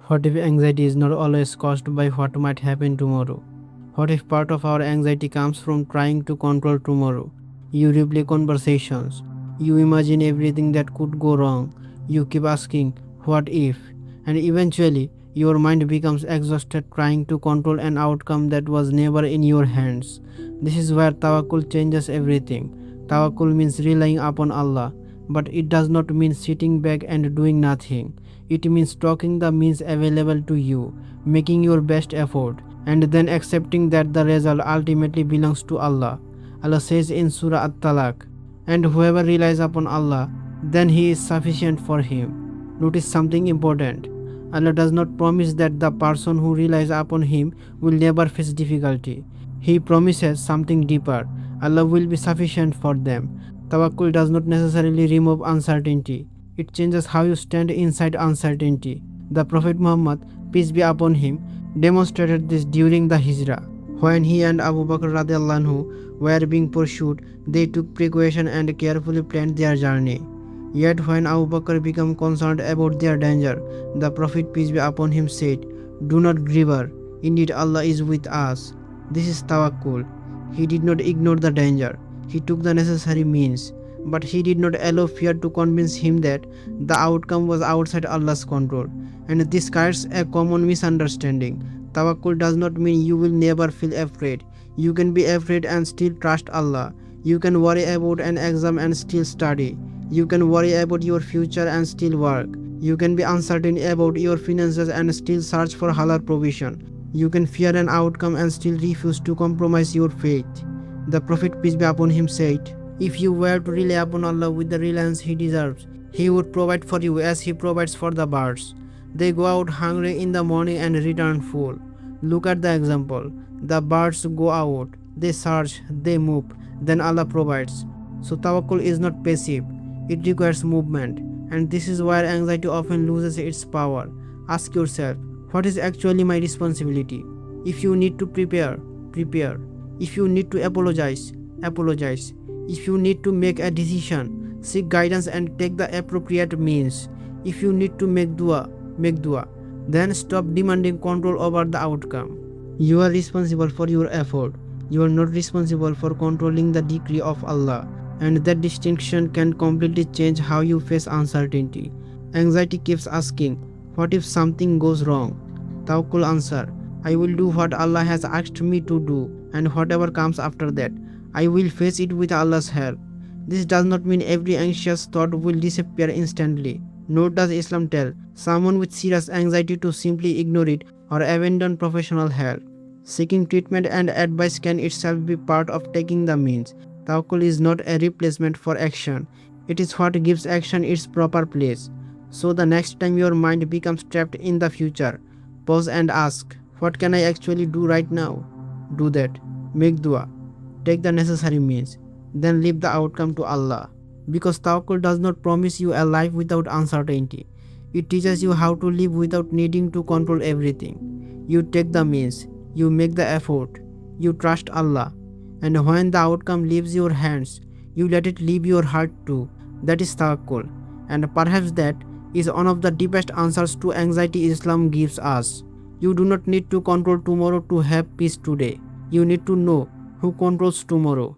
What if anxiety is not always caused by what might happen tomorrow? What if part of our anxiety comes from trying to control tomorrow? You replay conversations. You imagine everything that could go wrong. You keep asking, what if? And eventually, your mind becomes exhausted trying to control an outcome that was never in your hands. This is where Tawakkul changes everything. Tawakkul means relying upon Allah, but it does not mean sitting back and doing nothing. It means talking the means available to you, making your best effort, and then accepting that the result ultimately belongs to Allah. Allah says in Surah At-Talaq, and whoever relies upon Allah, then He is sufficient for him. Notice something important. Allah does not promise that the person who relies upon Him will never face difficulty. He promises something deeper. Allah will be sufficient for them. Tawakkul does not necessarily remove uncertainty. It changes how you stand inside uncertainty. The Prophet Muhammad, peace be upon him, demonstrated this during the Hijrah. When he and Abu Bakr radiallahu anhu were being pursued, they took precaution and carefully planned their journey. Yet when Abu Bakr became concerned about their danger, the Prophet peace be upon him said, "Do not grieve, indeed Allah is with us." This is Tawakkul. He did not ignore the danger. He took the necessary means, but he did not allow fear to convince him that the outcome was outside Allah's control. And this creates a common misunderstanding. Tawakkul does not mean you will never feel afraid. You can be afraid and still trust Allah. You can worry about an exam and still study. You can worry about your future and still work. You can be uncertain about your finances and still search for halal provision. You can fear an outcome and still refuse to compromise your faith. The Prophet peace be upon him said, "If you were to rely upon Allah with the reliance He deserves, He would provide for you as He provides for the birds. They go out hungry in the morning and return full." Look at the example. The birds go out, they search, they move, then Allah provides. So Tawakkul is not passive, it requires movement. And this is where anxiety often loses its power. Ask yourself, what is actually my responsibility? If you need to prepare, prepare. If you need to apologize, apologize. If you need to make a decision, seek guidance and take the appropriate means. If you need to make dua, make dua. Then stop demanding control over the outcome. You are responsible for your effort. You are not responsible for controlling the decree of Allah. And that distinction can completely change how you face uncertainty. Anxiety keeps asking, what if something goes wrong? Tawakkul answer, I will do what Allah has asked me to do, and whatever comes after that, I will face it with Allah's help. This does not mean every anxious thought will disappear instantly. Nor does Islam tell someone with serious anxiety to simply ignore it or abandon professional help. Seeking treatment and advice can itself be part of taking the means. Tawakkul is not a replacement for action. It is what gives action its proper place. So the next time your mind becomes trapped in the future, pause and ask, what can I actually do right now? Do that. Make dua. Take the necessary means. Then leave the outcome to Allah. Because Tawakkul does not promise you a life without uncertainty. It teaches you how to live without needing to control everything. You take the means. You make the effort. You trust Allah. And when the outcome leaves your hands, you let it leave your heart too. That is Tawakkul. And perhaps that is one of the deepest answers to anxiety Islam gives us. You do not need to control tomorrow to have peace today. You need to know who controls tomorrow.